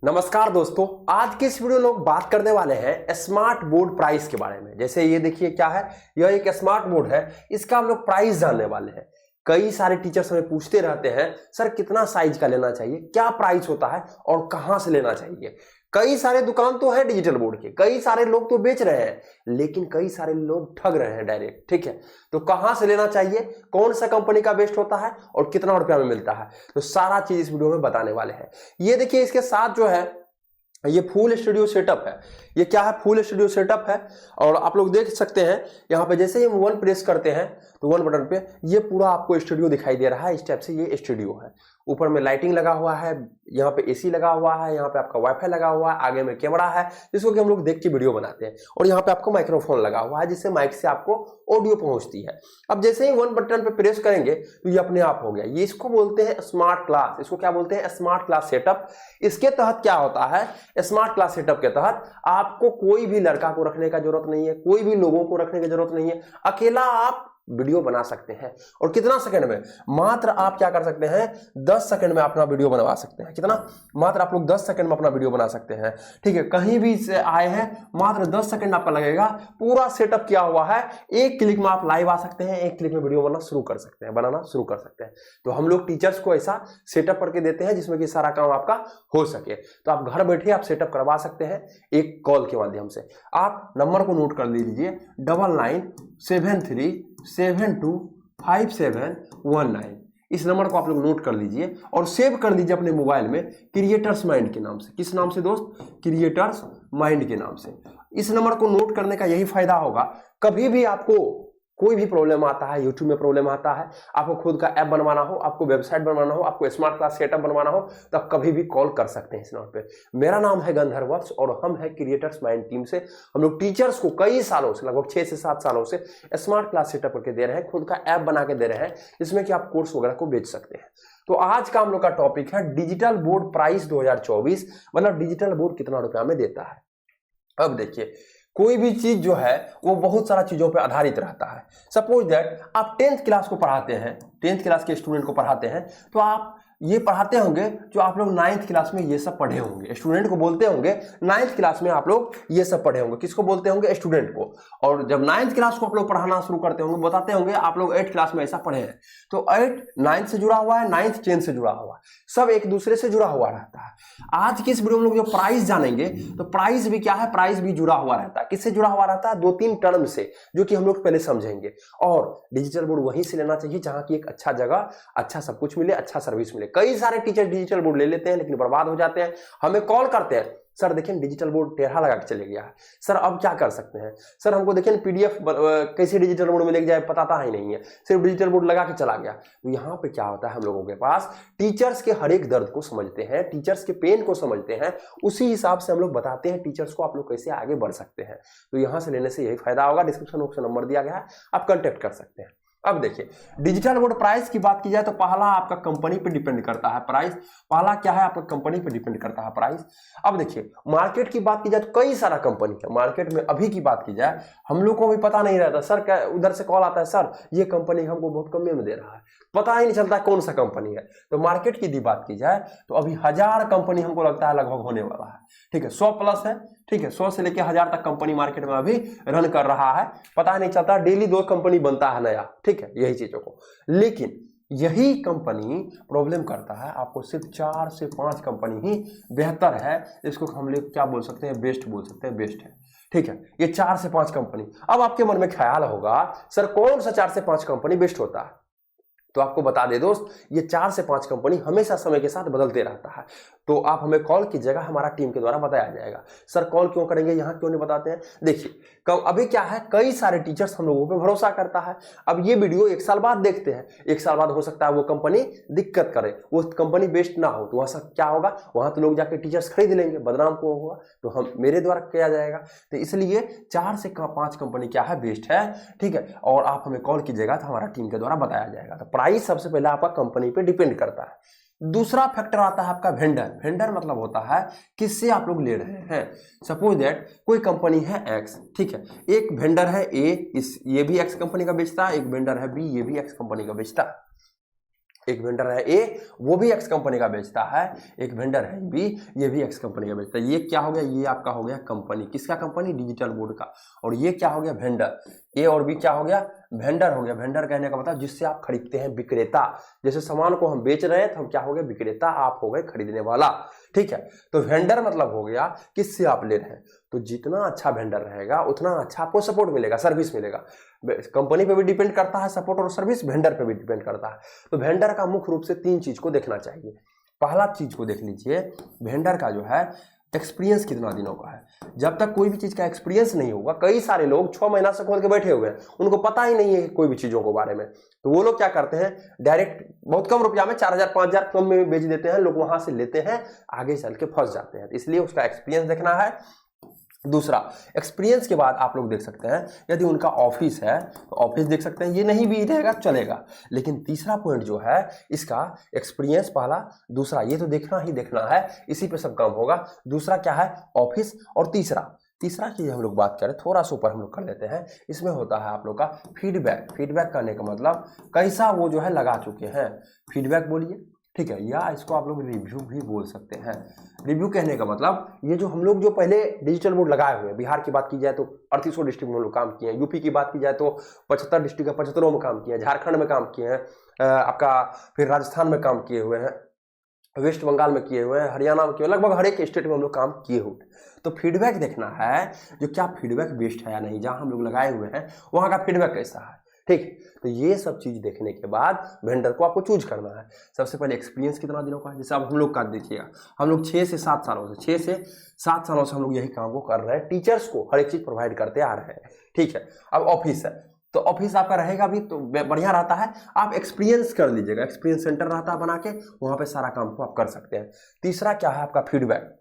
नमस्कार दोस्तों, आज के इस वीडियो में लोग बात करने वाले हैं स्मार्ट बोर्ड प्राइस के बारे में। जैसे ये देखिए क्या है, यह एक स्मार्ट बोर्ड है, इसका हम लोग प्राइस जानने वाले हैं। कई सारे टीचर्स हमें पूछते रहते हैं सर कितना साइज का लेना चाहिए, क्या प्राइस होता है और कहां से लेना चाहिए। कई सारे दुकान तो है डिजिटल बोर्ड के, कई सारे लोग तो बेच रहे हैं, लेकिन कई सारे लोग ठग रहे हैं डायरेक्ट। ठीक है, तो कहां से लेना चाहिए, कौन सा कंपनी का बेस्ट होता है और कितना रुपया में मिलता है, तो सारा चीज इस वीडियो में बताने वाले हैं। ये देखिए इसके साथ जो है ये फुल स्टूडियो सेटअप है। ये क्या है, फुल स्टूडियो सेटअप है। और आप लोग देख सकते हैं यहाँ पे जैसे ही हम वन प्रेस करते हैं तो वन बटन पे ये पूरा आपको स्टूडियो दिखाई दे रहा है। इस टाइप से ये स्टूडियो है। ऊपर में लाइटिंग लगा हुआ है, यहाँ पे एसी लगा हुआ है, यहाँ पे आपका वाईफाई लगा हुआ है, आगे में कैमरा है जिसको कि हम लोग देख के वीडियो बनाते हैं, और यहाँ पे आपको माइक्रोफोन लगा हुआ है जिससे माइक से आपको ऑडियो पहुंचती है। अब जैसे ही वन बटन पे प्रेस करेंगे तो ये अपने आप हो गया। ये इसको बोलते हैं स्मार्ट क्लास। इसको क्या बोलते हैं, स्मार्ट क्लास सेटअप। इसके तहत क्या होता है, स्मार्ट क्लास सेटअप के तहत आपको कोई भी लड़का को रखने का जरूरत नहीं है, कोई भी लोगों को रखने की जरूरत नहीं है। अकेला आप वीडियो बना सकते हैं। और कितना सेकंड में, मात्र आप क्या कर सकते हैं, 10 सेकंड में अपना वीडियो बनवा सकते हैं। कितना, मात्र आप लोग 10 सेकंड में अपना वीडियो बना सकते हैं। ठीक है, कहीं भी से आए हैं, मात्र 10 सेकंड आपका लगेगा। पूरा सेटअप किया हुआ है, एक क्लिक में आप लाइव आ सकते हैं, एक क्लिक में वीडियो बनाना शुरू कर सकते हैं, बनाना शुरू कर सकते हैं। तो हम लोग टीचर्स को ऐसा सेटअप करके देते हैं जिसमें कि सारा काम आपका हो सके। तो आप घर बैठे आप सेटअप करवा सकते हैं एक कॉल के माध्यम से। आप नंबर को नोट कर लीजिए, 9973725719। इस नंबर को आप लोग नोट कर लीजिए और सेव कर लीजिए अपने मोबाइल में क्रिएटर्स माइंड के नाम से। किस नाम से दोस्त, क्रिएटर्स माइंड के नाम से। इस नंबर को नोट करने का यही फायदा होगा, कभी भी आपको कोई भी प्रॉब्लम आता है, यूट्यूब में प्रॉब्लम आता है, आपको खुद का ऐप बनवाना हो, आपको वेबसाइट बनवाना हो, आपको स्मार्ट क्लास सेटअप बनवाना हो, तो आप कभी भी कॉल कर सकते हैं इस नंबर पे। मेरा नाम है गंधर्व वत्स और हम है क्रिएटर्स माइंड टीम से। हम लोग टीचर्स को कई सालों से, लगभग 6 से 7 सालों से स्मार्ट क्लास सेटअप करके दे रहे हैं, खुद का ऐप बना के दे रहे हैं जिसमें कि आप कोर्स वगैरह को बेच सकते हैं। तो आज का हम लोग का टॉपिक है डिजिटल बोर्ड प्राइस 2024, मतलब डिजिटल बोर्ड कितना रुपया में देता है। अब देखिए, कोई भी चीज जो है वो बहुत सारा चीजों पे आधारित रहता है। सपोज दैट आप 10th क्लास को पढ़ाते हैं, 10th क्लास के स्टूडेंट को पढ़ाते हैं, तो आप ये पढ़ाते होंगे जो आप लोग 9th क्लास में ये सब पढ़े होंगे। स्टूडेंट को बोलते होंगे 9th क्लास में आप लोग ये सब पढ़े होंगे। किसको बोलते होंगे, स्टूडेंट को। और जब 9th क्लास को आप लोग पढ़ाना शुरू करते होंगे, बताते होंगे आप लोग 8th क्लास में ऐसा पढ़े हैं। तो 8 9th से जुड़ा हुआ है, 9th 10th से जुड़ा हुआ है, सब एक दूसरे से जुड़ा हुआ रहता है। आज की इस वीडियो में लोग जो प्राइस जानेंगे, तो प्राइस भी क्या है, प्राइस भी जुड़ा हुआ रहता है। किससे जुड़ा हुआ रहता है, 2-3 टर्म से, जो कि हम लोग पहले समझेंगे। और डिजिटल बोर्ड वहीं से लेना चाहिए जहां की एक अच्छा जगह, अच्छा सब कुछ मिले, अच्छा सर्विस मिले। कई सारे टीचर डिजिटल बोर्ड ले लेते हैं लेकिन बर्बाद हो जाते हैं, हमें कॉल करते हैं, सर देखिए डिजिटल बोर्ड टेढ़ा लगा के चले गया है, सर अब क्या कर सकते हैं, सर हमको देखिए पीडीएफ कैसे डिजिटल बोर्ड में लेके जाए पता ही नहीं है, सिर्फ डिजिटल बोर्ड लगा के चला गया। तो यहाँ पे क्या होता है, हम लोगों के पास टीचर्स के हर एक दर्द को समझते हैं, टीचर्स के पेन को समझते हैं, उसी हिसाब से हम लोग बताते हैं टीचर्स को आप लोग कैसे आगे बढ़ सकते हैं। तो यहाँ से लेने से यही फायदा होगा। डिस्क्रिप्शन बॉक्स में नंबर दिया गया है, आप कॉन्टेक्ट कर सकते हैं। अब देखिए, डिजिटल बोर्ड प्राइस की बात की जाए तो पहला आपका कंपनी पे डिपेंड करता है प्राइस। पहला क्या है, आपका कंपनी पे डिपेंड करता है प्राइस। अब देखिए, मार्केट की बात की जाए तो कई सारा कंपनी है मार्केट में। अभी की बात की जाए, हम लोग को भी पता नहीं रहता, सर क्या उधर से कॉल आता है, सर ये कंपनी हमको बहुत कम में दे रहा है, पता ही नहीं चलता कौन सा कंपनी है। तो मार्केट की बात की जाए तो अभी 1000 कंपनी हमको लगता है लगभग होने वाला है। ठीक है, 100 प्लस है। ठीक है, 100 से लेकर 1000 तक कंपनी मार्केट में अभी रन कर रहा है। पता नहीं चलता, डेली 2 कंपनी बनता है नया। ठीक है, यही चीजों को, लेकिन यही कंपनी प्रॉब्लम करता है, आपको सिर्फ 4 से 5 कंपनी ही बेहतर है। इसको हम लोग क्या बोल सकते हैं, बेस्ट बोल सकते हैं, बेस्ट है। ठीक है, ये 4 से 5 कंपनी। अब आपके मन में ख्याल होगा सर कौन सा 4 से 5 कंपनी बेस्ट होता है, तो आपको बता दे दोस्त, ये 4 से 5 कंपनी हमेशा समय के साथ बदलते रहता है। तो आप हमें कॉल कीजिएगा, हमारा टीम के द्वारा बताया जाएगा। सर कॉल क्यों करेंगे, यहाँ क्यों नहीं बताते हैं। देखिए, अभी क्या है, कई सारे टीचर्स हम लोगों पे भरोसा करता है। अब ये वीडियो 1 साल बाद देखते हैं, 1 साल बाद हो सकता है वो कंपनी दिक्कत करे, वो कंपनी बेस्ट ना हो, तो वहां क्या होगा, वहां तो लोग जाके टीचर्स खरीद लेंगे, बदनाम क्यों होगा। तो हम मेरे द्वारा किया जाएगा। तो इसलिए 4 से 5 कंपनी क्या है, बेस्ट है। ठीक है, और आप हमें कॉल कीजिएगा तो हमारा टीम के द्वारा बताया जाएगा। तो प्राइस सबसे पहले आपका कंपनी पे डिपेंड करता है। दूसरा फैक्टर आता है आपका वेंडर। वेंडर मतलब होता है किससे आप लोग ले रहे हैं। सपोज दैट कोई कंपनी है एक्स, ठीक है, एक वेंडर है ए, ये भी एक्स कंपनी का बेचता है, एक वेंडर है बी, ये भी एक्स कंपनी का बेचता है। एक वेंडर है ए, वो भी एक्स कंपनी का बेचता है, एक वेंडर है बी, ये भी एक्स कंपनी का बेचता है। ये क्या हो गया, ये आपका हो गया कंपनी, किसका कंपनी, डिजिटल बोर्ड का। और ये क्या हो गया, वेंडर, ए और बी क्या हो गया, वेंडर हो गया। वेंडर कहने का मतलब जिससे आप खरीदते हैं, विक्रेता। जैसे सामान को हम बेच रहे हैं तो हम क्या हो गए, विक्रेता, आप हो गए खरीदने वाला, ठीक है। तो वेंडर मतलब हो गया किससे आप ले रहे हैं। तो जितना अच्छा वेंडर रहेगा उतना अच्छा आपको सपोर्ट मिलेगा, सर्विस मिलेगा। कंपनी पे भी डिपेंड करता है सपोर्ट और सर्विस, वेंडर पे भी डिपेंड करता है। तो वेंडर का मुख्य रूप से 3 चीज को देखना चाहिए। पहला चीज को देख लीजिए, वेंडर का जो है एक्सपीरियंस कितना दिनों का है। जब तक कोई भी चीज का एक्सपीरियंस नहीं होगा, कई सारे लोग 6 महीना से खोल के बैठे हुए हैं, उनको पता ही नहीं है कोई भी चीजों के बारे में, तो वो लोग क्या करते हैं, डायरेक्ट बहुत कम रुपया में 4000 5000 कम में बेच देते हैं, लोग वहां से लेते हैं, आगे चल के फंस जाते हैं। इसलिए उसका एक्सपीरियंस देखना है। दूसरा, एक्सपीरियंस के बाद आप लोग देख सकते हैं यदि उनका ऑफिस है तो ऑफिस देख सकते हैं, ये नहीं भी रहेगा चलेगा। लेकिन तीसरा पॉइंट जो है इसका एक्सपीरियंस पहला, दूसरा ये तो देखना ही देखना है, इसी पे सब काम होगा। दूसरा क्या है, ऑफिस। और तीसरा चीज हम लोग बात करें, थोड़ा सा ऊपर हम लोग कर लेते हैं, इसमें होता है आप लोग का फीडबैक। फीडबैक करने का मतलब कैसा वो जो है लगा चुके हैं, फीडबैक बोलिए, ठीक है, या इसको आप लोग रिव्यू भी बोल सकते हैं। रिव्यू कहने का मतलब ये जो हम लोग जो पहले डिजिटल बोर्ड लगाए हुए हैं, बिहार की बात की जाए तो 3800 डिस्ट्रिक्ट में हम लोग काम किए हैं, यूपी की बात की जाए तो 75 डिस्ट्रिक्ट का 75 में काम किए हैं, झारखंड में काम किए हैं, आपका फिर राजस्थान में काम किए हुए हैं, वेस्ट बंगाल में किए हुए हैं, हरियाणा में किए हुए, लगभग हर एक स्टेट में हम लोग काम किए हुए। तो फीडबैक देखना है जो क्या फीडबैक बेस्ड है या नहीं, जहां हम लोग लगाए हुए हैं वहां का फीडबैक कैसा है, ठीक। तो ये सब चीज देखने के बाद वेंडर को आपको चूज करना है। सबसे पहले एक्सपीरियंस कितना दिनों का है, जैसे अब हम लोग का देखिएगा, हम लोग 6 से 7 सालों से 6 से 7 सालों से हम लोग यही काम को कर रहे हैं, टीचर्स को हर एक चीज प्रोवाइड करते आ रहे हैं, ठीक है। अब ऑफिस है तो ऑफिस आपका रहेगा भी तो बढ़िया रहता है, आप एक्सपीरियंस कर लीजिएगा, एक्सपीरियंस सेंटर रहता है बना के, वहां पे सारा काम को आप कर सकते हैं। तीसरा क्या है आपका फीडबैक।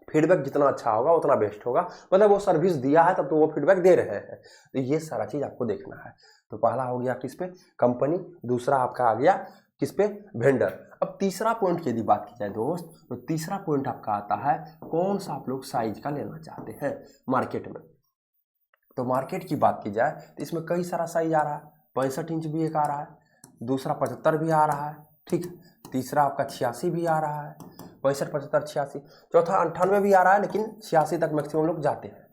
फीडबैक जितना अच्छा होगा उतना बेस्ट होगा, मतलब वो सर्विस दिया है तब तो वो फीडबैक दे रहे हैं, तो ये सारा चीज आपको देखना है। तो पहला हो गया किस पे, कंपनी। दूसरा आपका आ गया किस पे, वेंडर। अब तीसरा पॉइंट की यदि बात की जाए दोस्त, तो तीसरा पॉइंट आपका आता है कौन सा आप लोग साइज का लेना चाहते हैं मार्केट में। तो मार्केट की बात की जाए तो इसमें कई सारा साइज आ रहा है, 65 इंच भी एक आ रहा है, दूसरा 75 भी आ रहा है, ठीक। तीसरा आपका 86 भी आ रहा है, 65 75 86, चौथा 98 भी आ रहा है, लेकिन 86 तक मैक्सिमम लोग जाते हैं।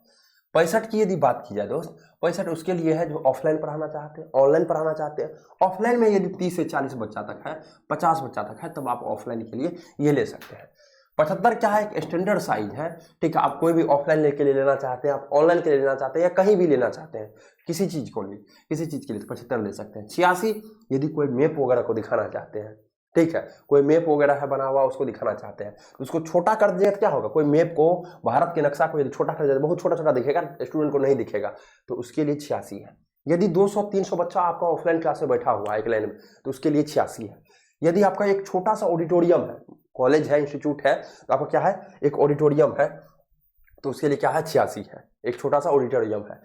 65 की यदि बात की जाए दोस्त, 65 उसके लिए है जो ऑफलाइन पढ़ाना चाहते हैं, ऑनलाइन पढ़ाना चाहते हैं। ऑफलाइन में यदि 30 से 40 बच्चा तक है, 50 बच्चा तक है, तब आप ऑफलाइन के लिए ये ले सकते हैं। 75 क्या है, एक स्टैंडर्ड साइज है, ठीक है। आप कोई भी ऑफलाइन लेके ले लेना चाहते हैं, आप ऑनलाइन के लिए लेना चाहते हैं, या कहीं भी लेना चाहते हैं, किसी चीज को लिए, किसी चीज के लिए 75 ले सकते हैं। 86 यदि कोई मैप वगैरह को दिखाना चाहते हैं, ठीक है, कोई मैप वगैरह है बना हुआ उसको दिखाना चाहते हैं, तो उसको छोटा कर दिया तो क्या होगा, कोई मैप को, भारत के नक्शा को यदि छोटा कर दिया, बहुत छोटा छोटा दिखेगा, स्टूडेंट को नहीं दिखेगा, तो उसके लिए 86 है। यदि 200-300 बच्चा आपका ऑफलाइन क्लास में बैठा हुआ है एक लाइन में, तो उसके लिए 86 है। यदि आपका एक छोटा सा ऑडिटोरियम है, कॉलेज है, इंस्टीट्यूट है, तो आपका क्या है, एक ऑडिटोरियम है, तो उसके लिए क्या है, 86 है, एक छोटा सा ऑडिटोरियम है,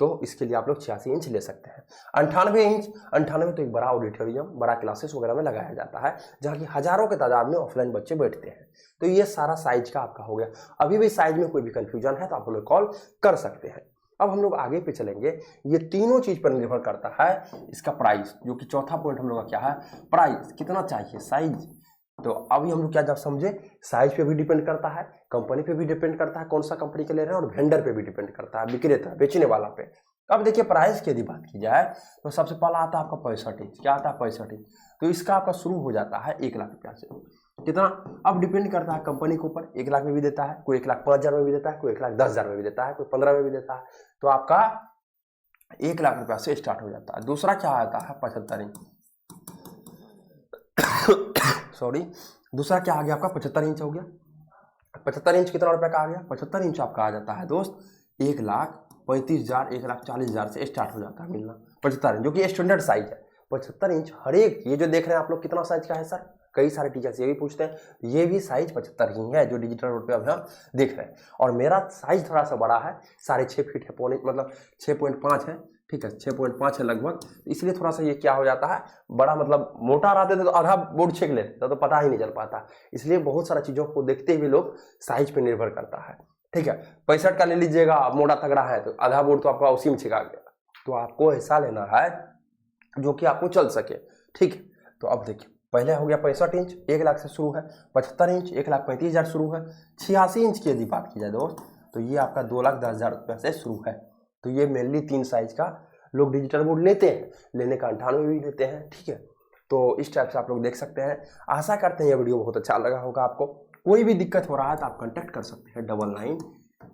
तो इसके लिए आप लोग 86 इंच ले सकते हैं। 98 इंच, 98 तो एक बड़ा ऑडिटोरियम, बड़ा क्लासेस वगैरह में लगाया जाता है, जहाँ की हजारों के तादाद में ऑफलाइन बच्चे बैठते हैं। तो ये सारा साइज का आपका हो गया। अभी भी साइज में कोई भी कंफ्यूजन है तो आप हमें कॉल कर सकते हैं। अब हम लोग आगे पे चलेंगे, ये तीनों चीज पर निर्भर करता है इसका प्राइस, जो कि चौथा पॉइंट हम लोग का क्या है, प्राइस कितना चाहिए, साइज। तो अभी हम लोग क्या जब समझे, साइज पे भी डिपेंड करता है, कंपनी पे भी डिपेंड करता है कौन सा कंपनी के ले रहे हैं, और वेंडर पे भी डिपेंड करता है, विक्रेता बेचने वाला पे। अब देखिए प्राइस की यदि बात की जाए तो सबसे पहला आता है आपका 65 इंच। क्या आता है, 65 इंच। तो इसका आपका शुरू हो जाता है 1 लाख रुपया से। कितना, अब डिपेंड करता है कंपनी के ऊपर, 1 लाख में भी देता है, कोई 1,05,000 में भी देता है, कोई 1,10,000 में भी देता है, कोई 15 में भी देता है। तो आपका 1 लाख रुपया से स्टार्ट हो जाता है। दूसरा क्या आता है, 75 इंच, सॉरी, दूसरा क्या आ गया आपका, 75 इंच हो गया। 75 इंच कितना रुपए का आ गया, 75 इंच आपका आ जाता है दोस्त 1,35,000 1,40,000 से स्टार्ट हो जाता है मिलना 75 इंच, जो कि स्टैंडर्ड साइज है। 75 इंच हर एक, ये जो देख रहे हैं आप लोग कितना साइज का है सर, कई सारे टीचर्स ये भी पूछते हैं, ये भी साइज 75 ही है जो डिजिटल बोर्ड पे अभी हम देख रहे हैं। और मेरा साइज थोड़ा सा बड़ा है, 6.5 फीट है, पौने मतलब 6.5 है, ठीक है, 6.5 है लगभग, इसलिए थोड़ा सा ये क्या हो जाता है, बड़ा मतलब मोटा रहते थे तो आधा बोर्ड छेक लेते तो पता ही नहीं चल पाता। इसलिए बहुत सारा चीज़ों को देखते हुए लोग साइज पे निर्भर करता है, ठीक है। 65 का ले लीजिएगा, मोटा तगड़ा है तो आधा बोर्ड तो आपका उसी में छिका गया। तो आपको ऐसा लेना है जो कि आपको चल सके, ठीक है। तो अब देखिए पहले हो गया 65 इंच 1 लाख से शुरू है, 75 इंच 1,35,000 शुरू है, 86 इंच की यदि बात की जाए दोस्त तो ये आपका 2,10,000 रुपये से शुरू है। तो ये मेनली 3 साइज का लोग डिजिटल बोर्ड लेते हैं, लेने का 98 भी लेते हैं, ठीक है। तो इस टाइप से आप लोग देख सकते हैं। आशा करते हैं ये वीडियो बहुत अच्छा लगा होगा आपको। कोई भी दिक्कत हो रहा है तो आप कांटेक्ट कर सकते हैं 99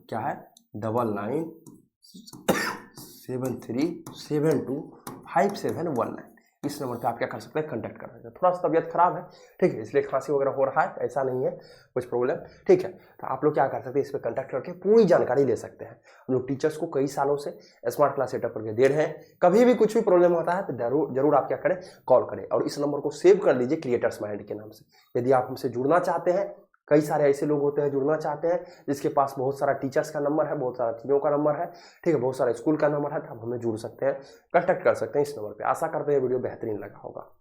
क्या है 9973725719 इस नंबर पे आप क्या कर सकते हैं, कांटेक्ट कर सकते हैं। थोड़ा सा तबियत खराब है, ठीक है, इसलिए खांसी वगैरह हो रहा है, ऐसा नहीं है कुछ प्रॉब्लम, ठीक है। तो आप लोग क्या कर सकते हैं, इस पर कांटेक्ट करके पूरी जानकारी ले सकते हैं। हम लोग टीचर्स को कई सालों से स्मार्ट क्लास सेटअप करके दे रहे हैं। कभी भी कुछ भी प्रॉब्लम होता है तो जरूर आप क्या करें, कॉल करें। और इस नंबर को सेव कर लीजिए क्रिएटर्स माइंड के नाम से। यदि आप हमसे जुड़ना चाहते हैं, कई सारे ऐसे लोग होते हैं जुड़ना चाहते हैं जिसके पास बहुत सारा टीचर्स का नंबर है, बहुत सारा चीज़ों का नंबर है, ठीक है, बहुत सारा स्कूल का नंबर है, तो आप हमें जुड़ सकते हैं, कांटेक्ट कर सकते हैं इस नंबर पे। आशा करते हैं वीडियो बेहतरीन लगा होगा।